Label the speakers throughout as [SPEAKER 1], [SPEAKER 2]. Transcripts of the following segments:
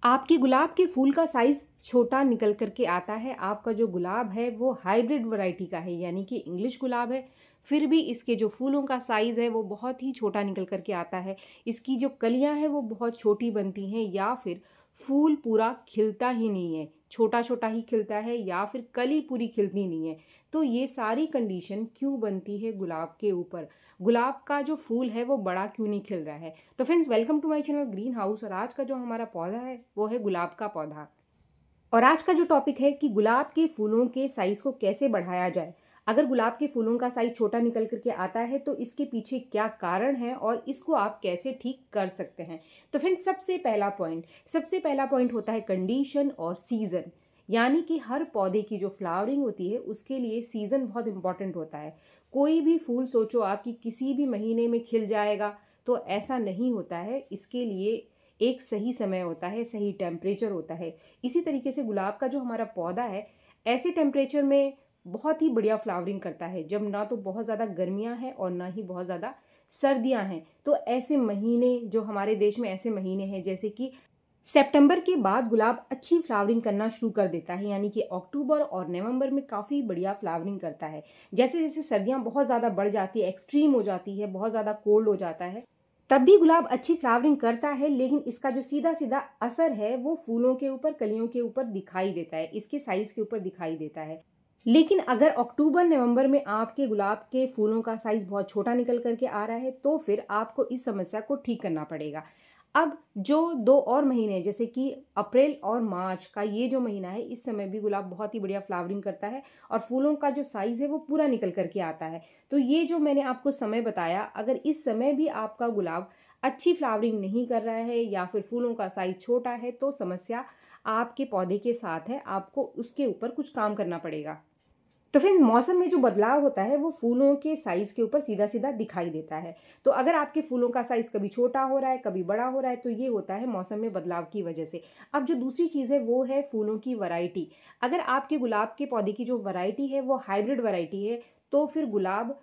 [SPEAKER 1] आपके गुलाब के फूल का साइज़ छोटा निकल कर के आता है। आपका जो गुलाब है वो हाइब्रिड वैरायटी का है, यानी कि इंग्लिश गुलाब है। फिर भी इसके जो फूलों का साइज़ है वो बहुत ही छोटा निकल कर के आता है। इसकी जो कलियां हैं वो बहुत छोटी बनती हैं, या फिर फूल पूरा खिलता ही नहीं है, छोटा छोटा ही खिलता है, या फिर कली पूरी खिलती नहीं है। तो ये सारी कंडीशन क्यों बनती है गुलाब के ऊपर? गुलाब का जो फूल है वो बड़ा क्यों नहीं खिल रहा है? तो friends, welcome to my channel green house. और आज का जो हमारा पौधा है वो है गुलाब का पौधा। और आज का जो टॉपिक है कि गुलाब के फूलों के साइज़ को कैसे बढ़ाया जाए। अगर गुलाब के फूलों का साइज़ छोटा निकल करके आता है तो इसके पीछे क्या कारण है और इसको आप कैसे ठीक कर सकते हैं। तो फ्रेंड्स, सबसे पहला पॉइंट होता है कंडीशन और सीज़न। यानी कि हर पौधे की जो फ्लावरिंग होती है उसके लिए सीज़न बहुत इंपॉर्टेंट होता है। कोई भी फूल सोचो आपकी किसी भी महीने में खिल जाएगा, तो ऐसा नहीं होता है। इसके लिए एक सही समय होता है, सही टेम्परेचर होता है। इसी तरीके से गुलाब का जो हमारा पौधा है ऐसे टेम्परेचर में बहुत ही बढ़िया फ्लावरिंग करता है, जब ना तो बहुत ज़्यादा गर्मियाँ हैं और ना ही बहुत ज़्यादा सर्दियाँ हैं। तो ऐसे महीने जो हमारे देश में ऐसे महीने हैं जैसे कि सितंबर के बाद गुलाब अच्छी फ्लावरिंग करना शुरू कर देता है, यानी कि अक्टूबर और नवंबर में काफ़ी बढ़िया फ्लावरिंग करता है। जैसे जैसे सर्दियाँ बहुत ज़्यादा बढ़ जाती है, एक्सट्रीम हो जाती है, बहुत ज़्यादा कोल्ड हो जाता है, तब भी गुलाब अच्छी फ्लावरिंग करता है। लेकिन इसका जो सीधा सीधा असर है वो फूलों के ऊपर, कलियों के ऊपर दिखाई देता है, इसके साइज के ऊपर दिखाई देता है। लेकिन अगर अक्टूबर नवंबर में आपके गुलाब के फूलों का साइज बहुत छोटा निकल करके आ रहा है तो फिर आपको इस समस्या को ठीक करना पड़ेगा। अब जो दो और महीने जैसे कि अप्रैल और मार्च का ये जो महीना है, इस समय भी गुलाब बहुत ही बढ़िया फ्लावरिंग करता है और फूलों का जो साइज है वो पूरा निकल करके आता है। तो ये जो मैंने आपको समय बताया, अगर इस समय भी आपका गुलाब अच्छी फ्लावरिंग नहीं कर रहा है या फिर फूलों का साइज छोटा है तो समस्या आपके पौधे के साथ है, आपको उसके ऊपर कुछ काम करना पड़ेगा। तो फिर मौसम में जो बदलाव होता है वो फूलों के साइज़ के ऊपर सीधा सीधा दिखाई देता है। तो अगर आपके फूलों का साइज़ कभी छोटा हो रहा है, कभी बड़ा हो रहा है, तो ये होता है मौसम में बदलाव की वजह से। अब जो दूसरी चीज़ है वो है फूलों की वैरायटी। अगर आपके गुलाब के पौधे की जो वैरायटी है वो हाइब्रिड वैरायटी है तो फिर गुलाब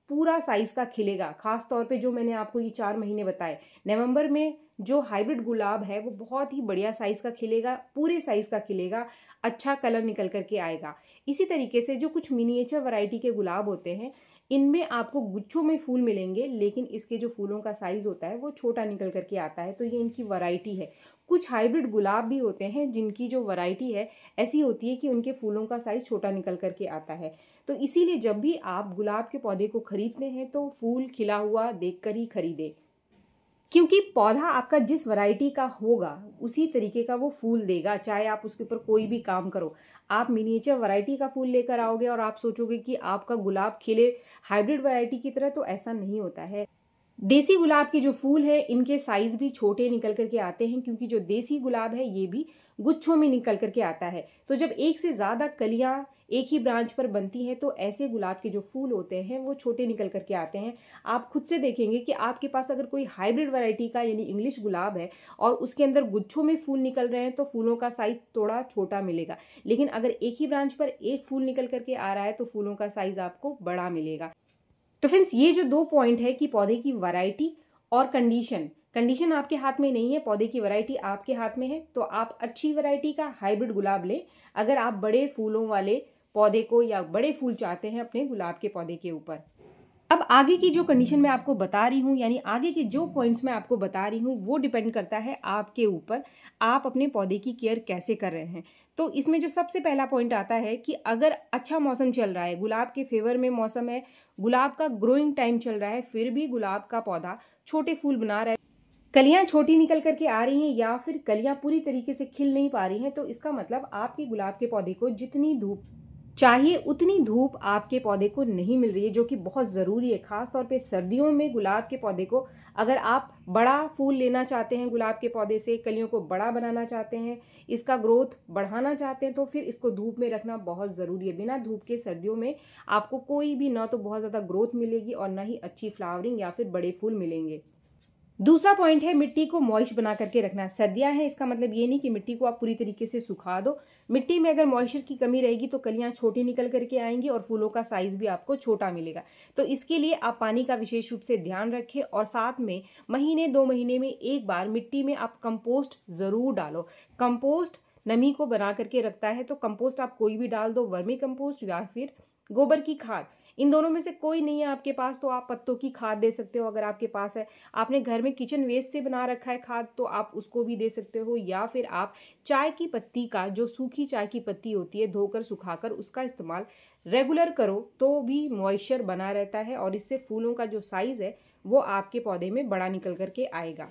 [SPEAKER 1] पूरा साइज़ का खिलेगा। खास तौर पे जो मैंने आपको ये 4 महीने बताए, नवंबर में जो हाइब्रिड गुलाब है वो बहुत ही बढ़िया साइज़ का खिलेगा, पूरे साइज़ का खिलेगा, अच्छा कलर निकल कर के आएगा। इसी तरीके से जो कुछ मिनिएचर वैरायटी के गुलाब होते हैं, इनमें आपको गुच्छों में फूल मिलेंगे, लेकिन इसके जो फूलों का साइज़ होता है वो छोटा निकल कर के आता है। तो ये इनकी वैरायटी है। कुछ हाइब्रिड गुलाब भी होते हैं जिनकी जो वैरायटी है ऐसी होती है कि उनके फूलों का साइज़ छोटा निकल कर के आता है। तो इसीलिए जब भी आप गुलाब के पौधे को खरीदते हैं तो फूल खिला हुआ देखकर ही खरीदें, क्योंकि पौधा आपका जिस वैरायटी का होगा उसी तरीके का वो फूल देगा, चाहे आप उसके ऊपर कोई भी काम करो। आप मिनिएचर वैरायटी का फूल लेकर आओगे और आप सोचोगे कि आपका गुलाब खिले हाइब्रिड वैरायटी की तरह, तो ऐसा नहीं होता है। देसी गुलाब के जो फूल है इनके साइज भी छोटे निकल करके आते हैं, क्योंकि जो देसी गुलाब है ये भी गुच्छों में निकल करके आता है। तो जब एक से ज़्यादा कलियां एक ही ब्रांच पर बनती हैं तो ऐसे गुलाब के जो फूल होते हैं वो छोटे निकल करके आते हैं। आप खुद से देखेंगे कि आपके पास अगर कोई हाइब्रिड वैरायटी का यानी इंग्लिश गुलाब है और उसके अंदर गुच्छों में फूल निकल रहे हैं तो फूलों का साइज थोड़ा छोटा मिलेगा। लेकिन अगर एक ही ब्रांच पर एक फूल निकल करके आ रहा है तो फूलों का साइज आपको बड़ा मिलेगा। तो फ्रेंड्स, ये जो दो पॉइंट है कि पौधे की वैरायटी और कंडीशन, कंडीशन आपके हाथ में नहीं है, पौधे की वैरायटी आपके हाथ में है। तो आप अच्छी वैरायटी का हाइब्रिड गुलाब लें अगर आप बड़े फूलों वाले पौधे को या बड़े फूल चाहते हैं अपने गुलाब के पौधे के ऊपर। अब आगे की जो कंडीशन मैं आपको बता रही हूँ, यानी आगे के जो पॉइंट्स मैं आपको बता रही हूँ, वो डिपेंड करता है आपके ऊपर, आप अपने पौधे की केयर कैसे कर रहे हैं। तो इसमें जो सबसे पहला पॉइंट आता है कि अगर अच्छा मौसम चल रहा है, गुलाब के फेवर में मौसम है, गुलाब का ग्रोइंग टाइम चल रहा है, फिर भी गुलाब का पौधा छोटे फूल बना रहा है, कलियां छोटी निकल करके आ रही हैं या फिर कलियां पूरी तरीके से खिल नहीं पा रही हैं, तो इसका मतलब आपके गुलाब के पौधे को जितनी धूप चाहिए उतनी धूप आपके पौधे को नहीं मिल रही है, जो कि बहुत ज़रूरी है। ख़ास तौर पे सर्दियों में गुलाब के पौधे को, अगर आप बड़ा फूल लेना चाहते हैं गुलाब के पौधे से, कलियों को बड़ा बनाना चाहते हैं, इसका ग्रोथ बढ़ाना चाहते हैं, तो फिर इसको धूप में रखना बहुत ज़रूरी है। बिना धूप के सर्दियों में आपको कोई भी ना तो बहुत ज़्यादा ग्रोथ मिलेगी और ना ही अच्छी फ्लावरिंग या फिर बड़े फूल मिलेंगे। दूसरा पॉइंट है मिट्टी को मॉइस्ट बना करके रखना। सर्दियां हैं, इसका मतलब ये नहीं कि मिट्टी को आप पूरी तरीके से सुखा दो। मिट्टी में अगर मॉइस्चर की कमी रहेगी तो कलियां छोटी निकल करके आएंगी और फूलों का साइज भी आपको छोटा मिलेगा। तो इसके लिए आप पानी का विशेष रूप से ध्यान रखें और साथ में महीने 2 महीने में एक बार मिट्टी में आप कंपोस्ट ज़रूर डालो। कंपोस्ट नमी को बना करके रखता है, तो कंपोस्ट आप कोई भी डाल दो, वर्मी कंपोस्ट या फिर गोबर की खाद। इन दोनों में से कोई नहीं है आपके पास तो आप पत्तों की खाद दे सकते हो अगर आपके पास है। आपने घर में किचन वेस्ट से बना रखा है खाद तो आप उसको भी दे सकते हो, या फिर आप चाय की पत्ती का, जो सूखी चाय की पत्ती होती है, धोकर सुखाकर उसका इस्तेमाल रेगुलर करो तो भी मॉइस्चर बना रहता है और इससे फूलों का जो साइज़ है वो आपके पौधे में बड़ा निकल करके आएगा।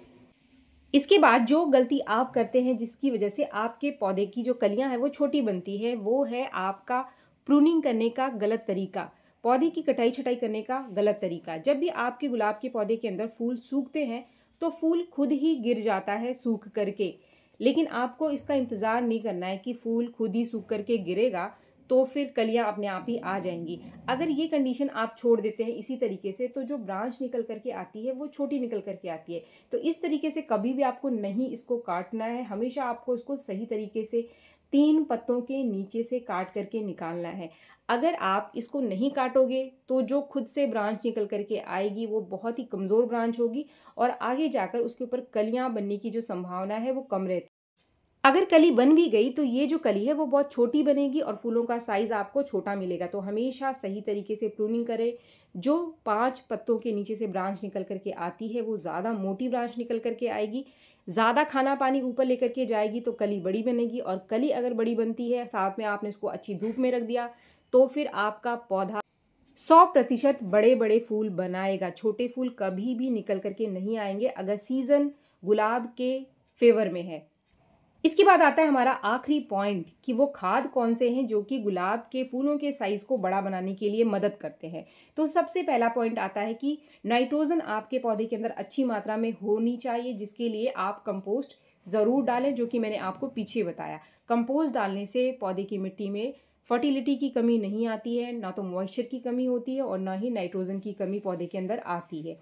[SPEAKER 1] इसके बाद जो गलती आप करते हैं जिसकी वजह से आपके पौधे की जो कलियां हैं वो छोटी बनती है, वो है आपका प्रूनिंग करने का गलत तरीका, पौधे की कटाई छटाई करने का गलत तरीका। जब भी आपके गुलाब के पौधे के अंदर फूल सूखते हैं तो फूल खुद ही गिर जाता है सूख करके, लेकिन आपको इसका इंतज़ार नहीं करना है कि फूल खुद ही सूख करके गिरेगा तो फिर कलियां अपने आप ही आ जाएंगी। अगर ये कंडीशन आप छोड़ देते हैं इसी तरीके से तो जो ब्रांच निकल करके आती है वो छोटी निकल करके आती है। तो इस तरीके से कभी भी आपको नहीं इसको काटना है, हमेशा आपको इसको सही तरीके से 3 पत्तों के नीचे से काट करके निकालना है। अगर आप इसको नहीं काटोगे तो जो खुद से ब्रांच निकल करके आएगी वो बहुत ही कमज़ोर ब्रांच होगी और आगे जाकर उसके ऊपर कलियां बनने की जो संभावना है वो कम रहती है। अगर कली बन भी गई तो ये जो कली है वो बहुत छोटी बनेगी और फूलों का साइज आपको छोटा मिलेगा। तो हमेशा सही तरीके से प्रूनिंग करें। जो 5 पत्तों के नीचे से ब्रांच निकल करके आती है वो ज़्यादा मोटी ब्रांच निकल करके आएगी, ज़्यादा खाना पानी ऊपर लेकर के जाएगी तो कली बड़ी बनेगी। और कली अगर बड़ी बनती है, साथ में आपने इसको अच्छी धूप में रख दिया, तो फिर आपका पौधा 100% बड़े बड़े फूल बनाएगा। छोटे फूल कभी भी निकल करके नहीं आएंगे अगर सीज़न गुलाब के फेवर में है। इसके बाद आता है हमारा आखिरी पॉइंट कि वो खाद कौन से हैं जो कि गुलाब के फूलों के साइज को बड़ा बनाने के लिए मदद करते हैं। तो सबसे पहला पॉइंट आता है कि नाइट्रोजन आपके पौधे के अंदर अच्छी मात्रा में होनी चाहिए, जिसके लिए आप कंपोस्ट ज़रूर डालें, जो कि मैंने आपको पीछे बताया। कंपोस्ट डालने से पौधे की मिट्टी में फर्टिलिटी की कमी नहीं आती है, ना तो मॉइस्चर की कमी होती है और ना ही नाइट्रोजन की कमी पौधे के अंदर आती है।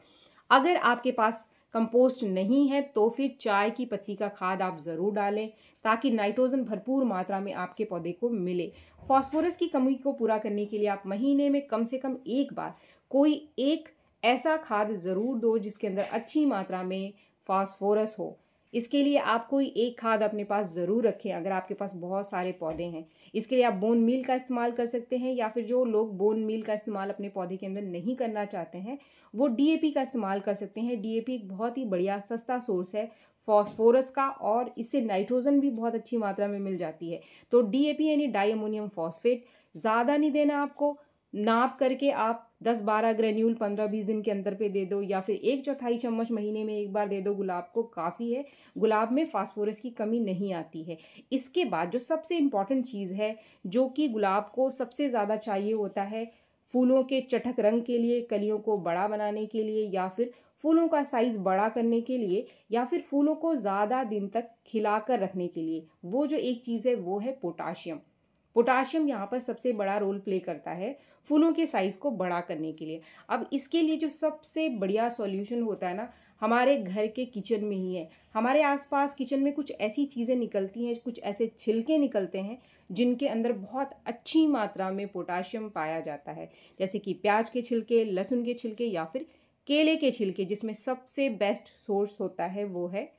[SPEAKER 1] अगर आपके पास कंपोस्ट नहीं है तो फिर चाय की पत्ती का खाद आप ज़रूर डालें ताकि नाइट्रोजन भरपूर मात्रा में आपके पौधे को मिले। फास्फोरस की कमी को पूरा करने के लिए आप महीने में कम से कम एक बार कोई एक ऐसा खाद ज़रूर दो जिसके अंदर अच्छी मात्रा में फास्फोरस हो। इसके लिए आप कोई एक खाद अपने पास ज़रूर रखें अगर आपके पास बहुत सारे पौधे हैं। इसके लिए आप बोन मील का इस्तेमाल कर सकते हैं, या फिर जो लोग बोन मील का इस्तेमाल अपने पौधे के अंदर नहीं करना चाहते हैं वो डीएपी का इस्तेमाल कर सकते हैं। डीएपी एक बहुत ही बढ़िया सस्ता सोर्स है फॉस्फोरस का और इससे नाइट्रोजन भी बहुत अच्छी मात्रा में मिल जाती है। तो डीएपी यानी डाई अमोनियम फॉस्फेट ज़्यादा नहीं देना आपको, नाप करके आप 10-12 ग्रेन्यूल 15-20 दिन के अंतर पे दे दो, या फिर 1/4 चम्मच महीने में एक बार दे दो, गुलाब को काफ़ी है। गुलाब में फास्फोरस की कमी नहीं आती है। इसके बाद जो सबसे इम्पॉर्टेंट चीज़ है जो कि गुलाब को सबसे ज़्यादा चाहिए होता है फूलों के चटक रंग के लिए, कलियों को बड़ा बनाने के लिए, या फिर फूलों का साइज़ बड़ा करने के लिए, या फिर फूलों को ज़्यादा दिन तक खिलाकर रखने के लिए, वो जो एक चीज़ है वो है पोटाशियम। पोटाशियम यहाँ पर सबसे बड़ा रोल प्ले करता है फूलों के साइज़ को बड़ा करने के लिए। अब इसके लिए जो सबसे बढ़िया सॉल्यूशन होता है ना, हमारे घर के किचन में ही है। हमारे आसपास किचन में कुछ ऐसी चीज़ें निकलती हैं, कुछ ऐसे छिलके निकलते हैं जिनके अंदर बहुत अच्छी मात्रा में पोटाशियम पाया जाता है, जैसे कि प्याज के छिलके, लहसुन के छिलके, या फिर केले के छिलके, जिसमें सबसे बेस्ट सोर्स होता है वो है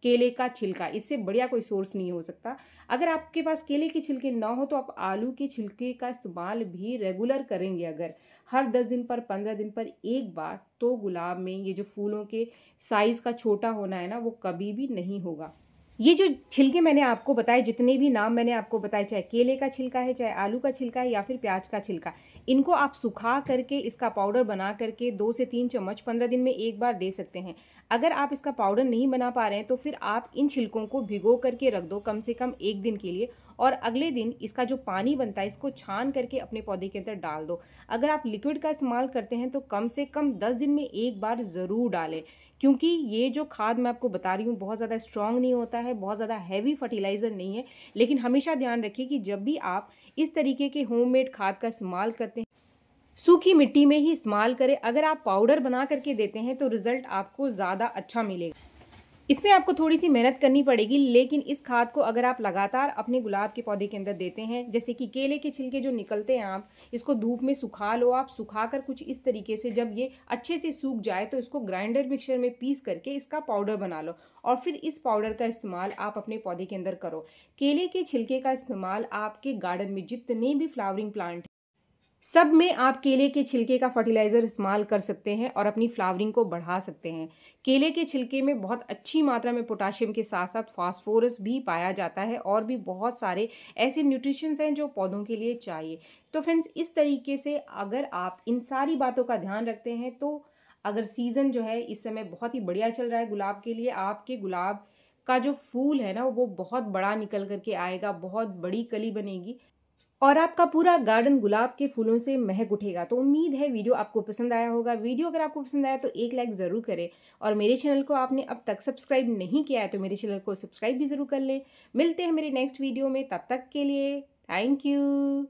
[SPEAKER 1] केले का छिलका। इससे बढ़िया कोई सोर्स नहीं हो सकता। अगर आपके पास केले के छिलके ना हो तो आप आलू के छिलके का इस्तेमाल भी रेगुलर करेंगे अगर हर 10 दिन पर 15 दिन पर एक बार, तो गुलाब में ये जो फूलों के साइज़ का छोटा होना है ना वो कभी भी नहीं होगा। ये जो छिलके मैंने आपको बताए, जितने भी नाम मैंने आपको बताए, चाहे केले का छिलका है, चाहे आलू का छिलका है, या फिर प्याज का छिलका, इनको आप सुखा करके इसका पाउडर बना करके 2 से 3 चम्मच 15 दिन में एक बार दे सकते हैं। अगर आप इसका पाउडर नहीं बना पा रहे हैं तो फिर आप इन छिलकों को भिगो करके रख दो कम से कम 1 दिन के लिए, और अगले दिन इसका जो पानी बनता है इसको छान करके अपने पौधे के अंदर डाल दो। अगर आप लिक्विड का इस्तेमाल करते हैं तो कम से कम 10 दिन में एक बार ज़रूर डालें, क्योंकि ये जो खाद मैं आपको बता रही हूँ बहुत ज़्यादा स्ट्रॉन्ग नहीं होता है, बहुत ज़्यादा हैवी फर्टिलाइज़र नहीं है। लेकिन हमेशा ध्यान रखिए कि जब भी आप इस तरीके के होममेड खाद का इस्तेमाल करते हैं सूखी मिट्टी में ही इस्तेमाल करें। अगर आप पाउडर बना करके देते हैं तो रिज़ल्ट आपको ज़्यादा अच्छा मिलेगा। इसमें आपको थोड़ी-सी मेहनत करनी पड़ेगी, लेकिन इस खाद को अगर आप लगातार अपने गुलाब के पौधे के अंदर देते हैं, जैसे कि केले के छिलके जो निकलते हैं आप इसको धूप में सुखा लो आप, सुखाकर कुछ इस तरीके से जब ये अच्छे से सूख जाए तो इसको ग्राइंडर मिक्सर में पीस करके इसका पाउडर बना लो और फिर इस पाउडर का इस्तेमाल आप अपने पौधे के अंदर करो। केले के छिलके का इस्तेमाल आपके गार्डन में जितने भी फ्लावरिंग प्लांट सब में आप केले के छिलके का फर्टिलाइज़र इस्तेमाल कर सकते हैं और अपनी फ्लावरिंग को बढ़ा सकते हैं। केले के छिलके में बहुत अच्छी मात्रा में पोटाशियम के साथ-साथ फास्फोरस भी पाया जाता है और भी बहुत सारे ऐसे न्यूट्रिशंस हैं जो पौधों के लिए चाहिए। तो फ्रेंड्स, इस तरीके से अगर आप इन सारी बातों का ध्यान रखते हैं तो अगर सीज़न जो है इस समय बहुत ही बढ़िया चल रहा है गुलाब के लिए, आपके गुलाब का जो फूल है ना वो बहुत बड़ा निकल कर के आएगा, बहुत बड़ी कली बनेगी और आपका पूरा गार्डन गुलाब के फूलों से महक उठेगा। तो उम्मीद है वीडियो आपको पसंद आया होगा। वीडियो अगर आपको पसंद आया तो एक लाइक ज़रूर करें और मेरे चैनल को आपने अब तक सब्सक्राइब नहीं किया है तो मेरे चैनल को सब्सक्राइब भी ज़रूर कर लें। मिलते हैं मेरे नेक्स्ट वीडियो में, तब तक के लिए थैंक यू।